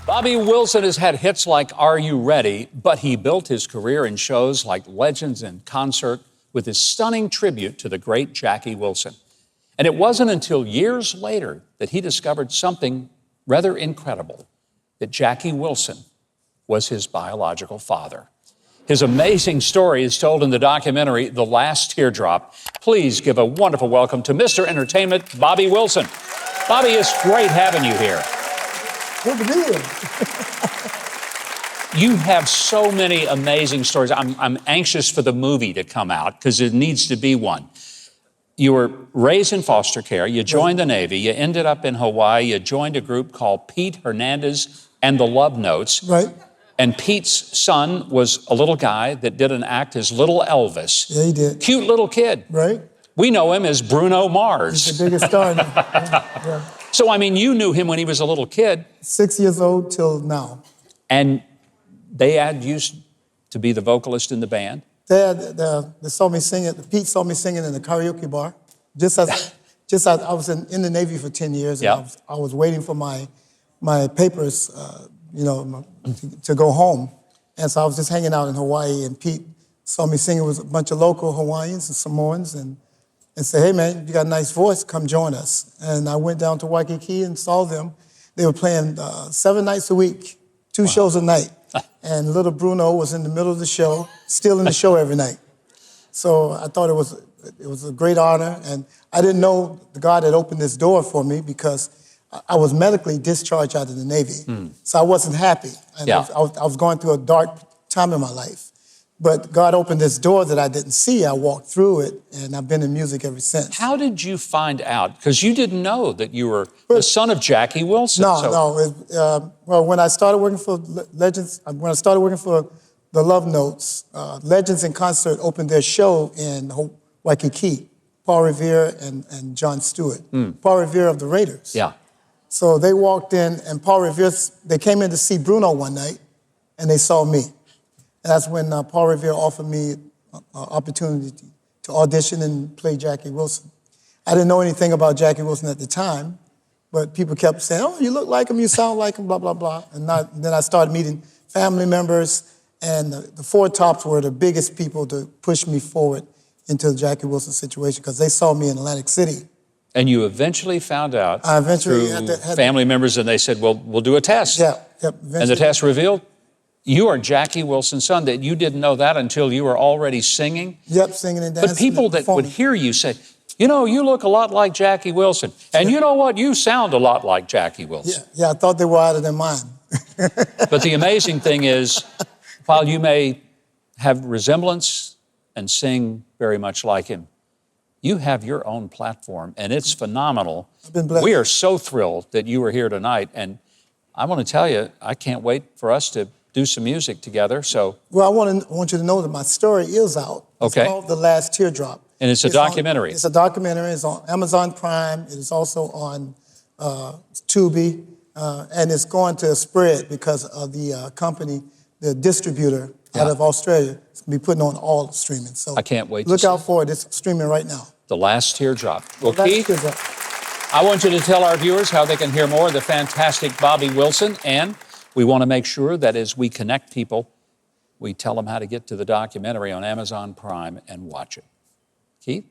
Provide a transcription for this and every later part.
Bobby Wilson has had hits like Are You Ready, but he built his career in shows like Legends in Concert with his stunning tribute to the great Jackie Wilson. And it wasn't until years later that he discovered something rather incredible, that Jackie Wilson was his biological father. His amazing story is told in the documentary, The Last Teardrop. Please give a wonderful welcome to Mr. Entertainment, Bobby Wilson. Bobby, it's great having you here. Good to be here. You have so many amazing stories. I'm anxious for the movie to come out because it needs to be one. You were raised in foster care. You joined the Navy. You ended up in Hawaii. You joined a group called Pete Hernandez and the Love Notes. Right. And Pete's son was a little guy that did an act as Little Elvis. Yeah, he did. Cute little kid. Right. We know him as Bruno Mars. He's the biggest star now. Yeah. So, I mean, you knew him when he was a little kid. 6 years old till now. And they had you to be the vocalist in the band. They saw me singing. Pete saw me singing in the karaoke bar. Just as I was in the Navy for 10 years. Yeah. And I was waiting for my papers, to go home. And so I was just hanging out in Hawaii, and Pete saw me singing with a bunch of local Hawaiians and Samoans, and said, "Hey man, you got a nice voice, come join us." And I went down to Waikiki and saw them. They were playing 7 nights a week, 2 shows a night. And little Bruno was in the middle of the show, still in the show every night. So I thought it was a great honor, and I didn't know God had opened this door for me because I was medically discharged out of the Navy. So I wasn't happy. And I was going through a dark time in my life. But God opened this door that I didn't see. I walked through it, and I've been in music ever since. How did you find out? Because you didn't know that you were the son of Jackie Wilson. Well, when I started working for Legends, when I started working for the Love Notes, Legends in Concert opened their show in Waikiki, Paul Revere and Jon Stewart. Paul Revere of the Raiders. Yeah. So they walked in, and Paul Revere, they came in to see Bruno one night, and they saw me. And that's when Paul Revere offered me an opportunity to audition and play Jackie Wilson. I didn't know anything about Jackie Wilson at the time, but people kept saying, "Oh, you look like him, you sound like him, blah, blah, blah." And then I started meeting family members, and the Four Tops were the biggest people to push me forward into the Jackie Wilson situation because they saw me in Atlantic City. And you eventually found out through family members, and they said, "Well, we'll do a test." Yeah. And the test revealed you are Jackie Wilson's son. That you didn't know that until you were already singing. Yep, singing and dancing. But people that would hear you say, "You know, you look a lot like Jackie Wilson. And you know what? You sound a lot like Jackie Wilson." Yeah, I thought they were out of their mind. But the amazing thing is, while you may have resemblance and sing very much like him, you have your own platform, and it's phenomenal. I've been blessed. We are so thrilled that you were here tonight, and I want to tell you, I can't wait for us to do some music together. So, well, I want you to know that my story is out. It's called The Last Teardrop. And it's a documentary. It's a documentary. It's on Amazon Prime. It is also on Tubi. And it's going to spread because of the company, the distributor out of Australia. It's going to be putting on all the streaming. So I can't wait look out for it. It's streaming right now. The Last Teardrop. Well, Keith, I want you to tell our viewers how they can hear more of the fantastic Bobby Wilson, and we want to make sure that as we connect people, we tell them how to get to the documentary on Amazon Prime and watch it. Keith?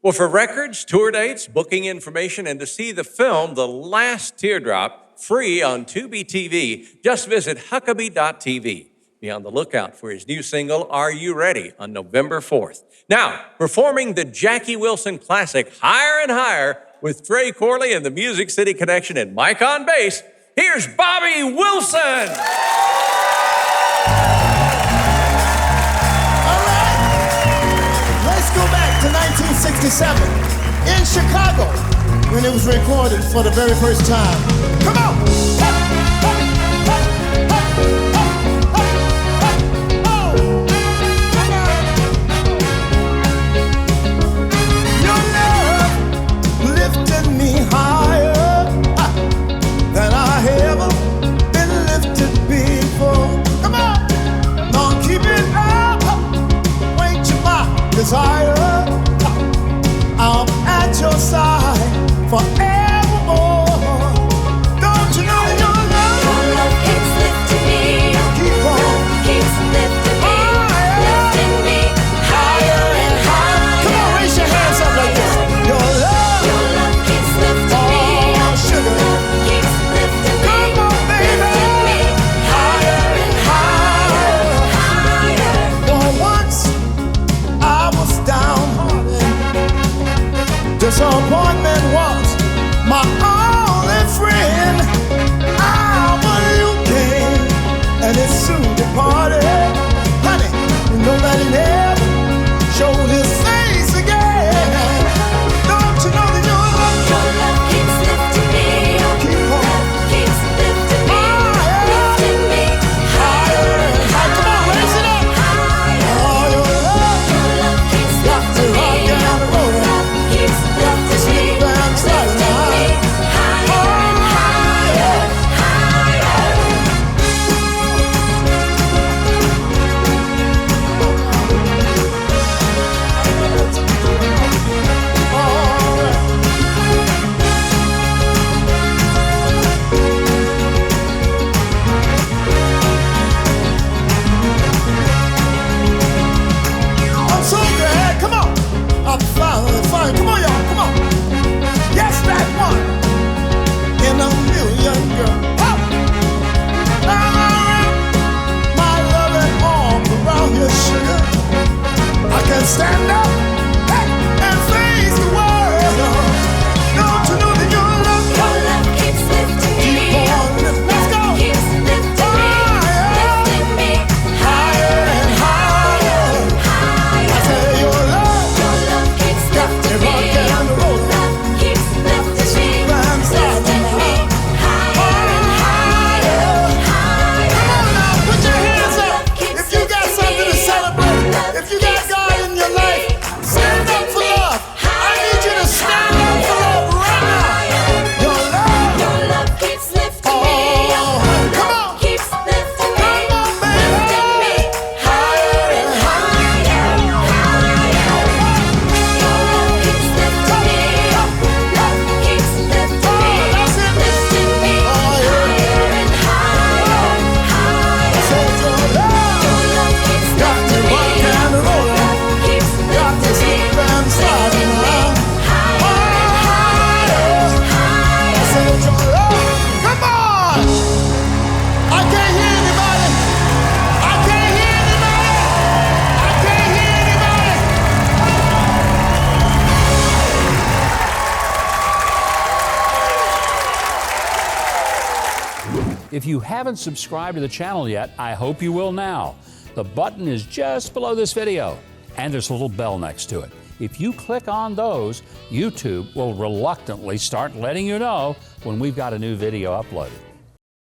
Well, for records, tour dates, booking information, and to see the film, The Last Teardrop, free on Tubi TV, just visit Huckabee.tv. Be on the lookout for his new single, Are You Ready, on November 4th. Now, performing the Jackie Wilson classic, Higher and Higher, with Trey Corley and the Music City Connection and Mike on bass, here's Bobby Wilson! All right, let's go back to 1967 in Chicago when it was recorded for the very first time. Come on! Desire, I'm at your side forevermore. Don't you know you're If you haven't subscribed to the channel yet, I hope you will now. The button is just below this video, and there's a little bell next to it. If you click on those, YouTube will reluctantly start letting you know when we've got a new video uploaded.